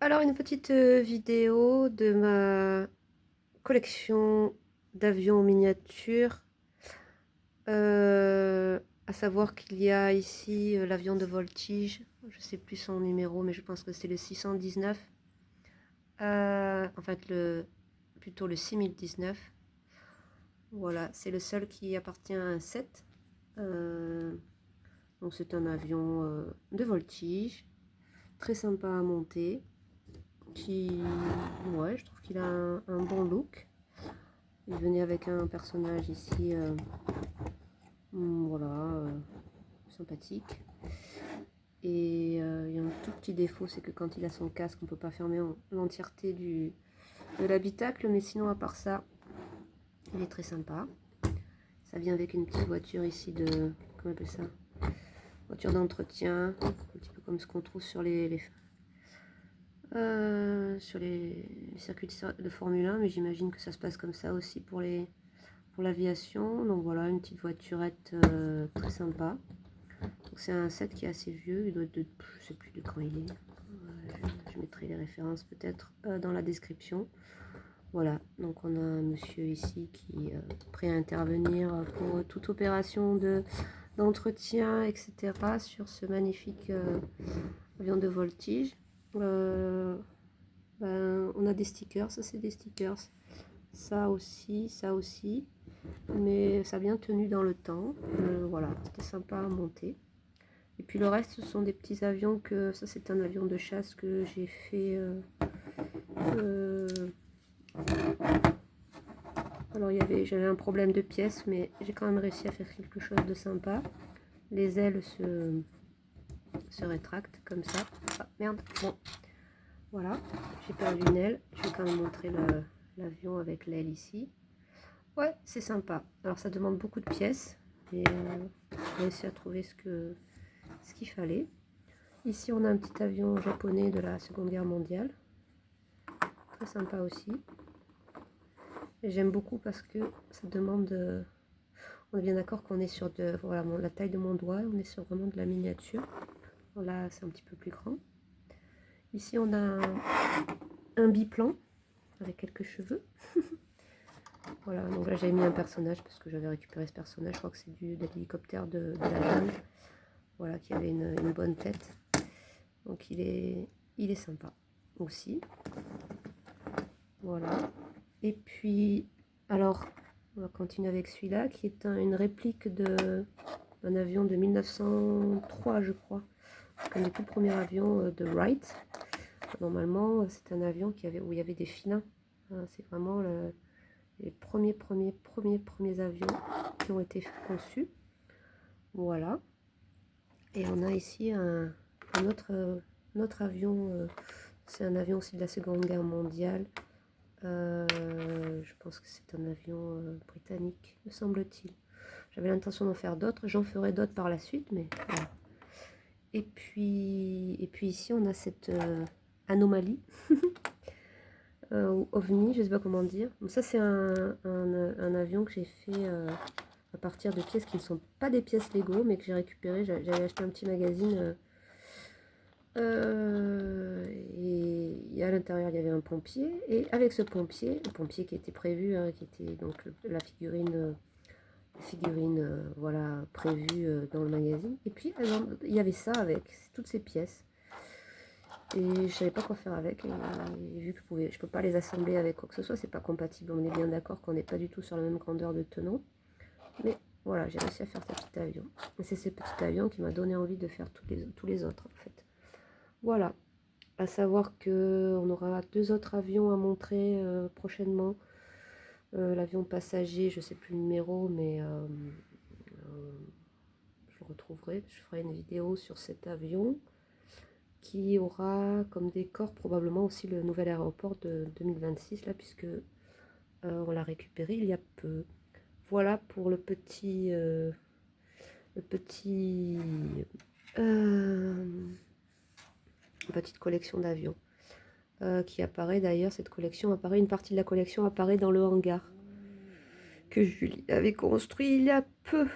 Alors une petite vidéo de ma collection d'avions miniatures, à savoir qu'il y a ici l'avion de Voltige, je sais plus son numéro mais je pense que c'est le 619, en fait plutôt le 6019. Voilà, c'est le seul qui appartient à un set. Donc c'est un avion de Voltige, très sympa à monter, qui, ouais, je trouve qu'il a un bon look. Il venait avec un personnage ici, voilà, sympathique. Et il y a un tout petit défaut, c'est que quand il a son casque, on ne peut pas fermer l'entièreté de l'habitacle. Mais sinon, à part ça, il est très sympa. Ça vient avec une petite voiture ici de, comment on appelle ça, voiture d'entretien, un petit peu comme ce qu'on trouve sur sur les circuits de Formule 1, mais j'imagine que ça se passe comme ça aussi pour l'aviation. Donc voilà, une petite voiturette très sympa. C'est un set qui est assez vieux, il doit être de, je sais plus de quand il est. Je mettrai les références peut-être dans la description. Voilà, donc on a un monsieur ici qui est prêt à intervenir pour toute opération d'entretien, etc. sur ce magnifique avion de voltige. On a des stickers, ça c'est des stickers, ça aussi, mais ça a bien tenu dans le temps. Voilà, c'était sympa à monter. Et puis le reste, ce sont des petits avions que, ça c'est un avion de chasse que j'ai fait. Alors j'avais un problème de pièces, mais j'ai quand même réussi à faire quelque chose de sympa. Les ailes se rétractent comme ça. Ah merde, bon, voilà, j'ai perdu une aile. Je vais quand même montrer l'avion avec l'aile ici. Ouais, c'est sympa. Alors ça demande beaucoup de pièces, mais j'ai réussi à trouver ce qu'il fallait. Ici on a un petit avion japonais de la Seconde Guerre mondiale. Très sympa aussi. Et j'aime beaucoup parce que ça demande... on est bien d'accord qu'on est sur voilà, la taille de mon doigt, on est sur vraiment de la miniature. Bon, là c'est un petit peu plus grand. Ici on a un biplan avec quelques cheveux. Voilà, donc là j'avais mis un personnage parce que j'avais récupéré ce personnage, je crois que c'est de l'hélicoptère de la jungle. Voilà, qui avait une bonne tête. Donc il est sympa aussi. Voilà. Et puis, alors, on va continuer avec celui-là, qui est une réplique d'un avion de 1903, je crois. Un des tout premiers avions de Wright. Normalement, c'est un avion où il y avait des filins. C'est vraiment les premiers avions qui ont été conçus. Voilà. Et on a ici un autre avion. C'est un avion aussi de la Seconde Guerre mondiale. Je pense que c'est un avion britannique, me semble-t-il. J'avais l'intention d'en faire d'autres, j'en ferai d'autres par la suite, mais voilà. Et puis ici on a cette anomalie, ou ovni, je ne sais pas comment dire. Donc ça c'est un avion que j'ai fait à partir de pièces qui ne sont pas des pièces Lego, mais que j'ai récupéré. J'avais acheté un petit magazine. Et à l'intérieur il y avait un pompier, et avec ce pompier, le pompier qui était prévu, hein, qui était donc la figurine, voilà, prévue dans le magazine. Et puis alors, il y avait ça avec toutes ces pièces, et je savais pas quoi faire avec. Et vu que je peux pas les assembler avec quoi que ce soit, c'est pas compatible. On est bien d'accord qu'on n'est pas du tout sur la même grandeur de tenon, mais voilà, j'ai réussi à faire ce petit avion. Et c'est ce petit avion qui m'a donné envie de faire tous les autres en fait. Voilà. À savoir qu'on aura deux autres avions à montrer prochainement. L'avion passager, je ne sais plus le numéro, mais je le retrouverai. Je ferai une vidéo sur cet avion qui aura comme décor probablement aussi le nouvel aéroport de 2026, là, puisque on l'a récupéré il y a peu. Voilà pour le petit petite collection d'avions. Qui apparaît d'ailleurs, cette collection apparaît, une partie de la collection apparaît dans le hangar que Julie avait construit il y a peu.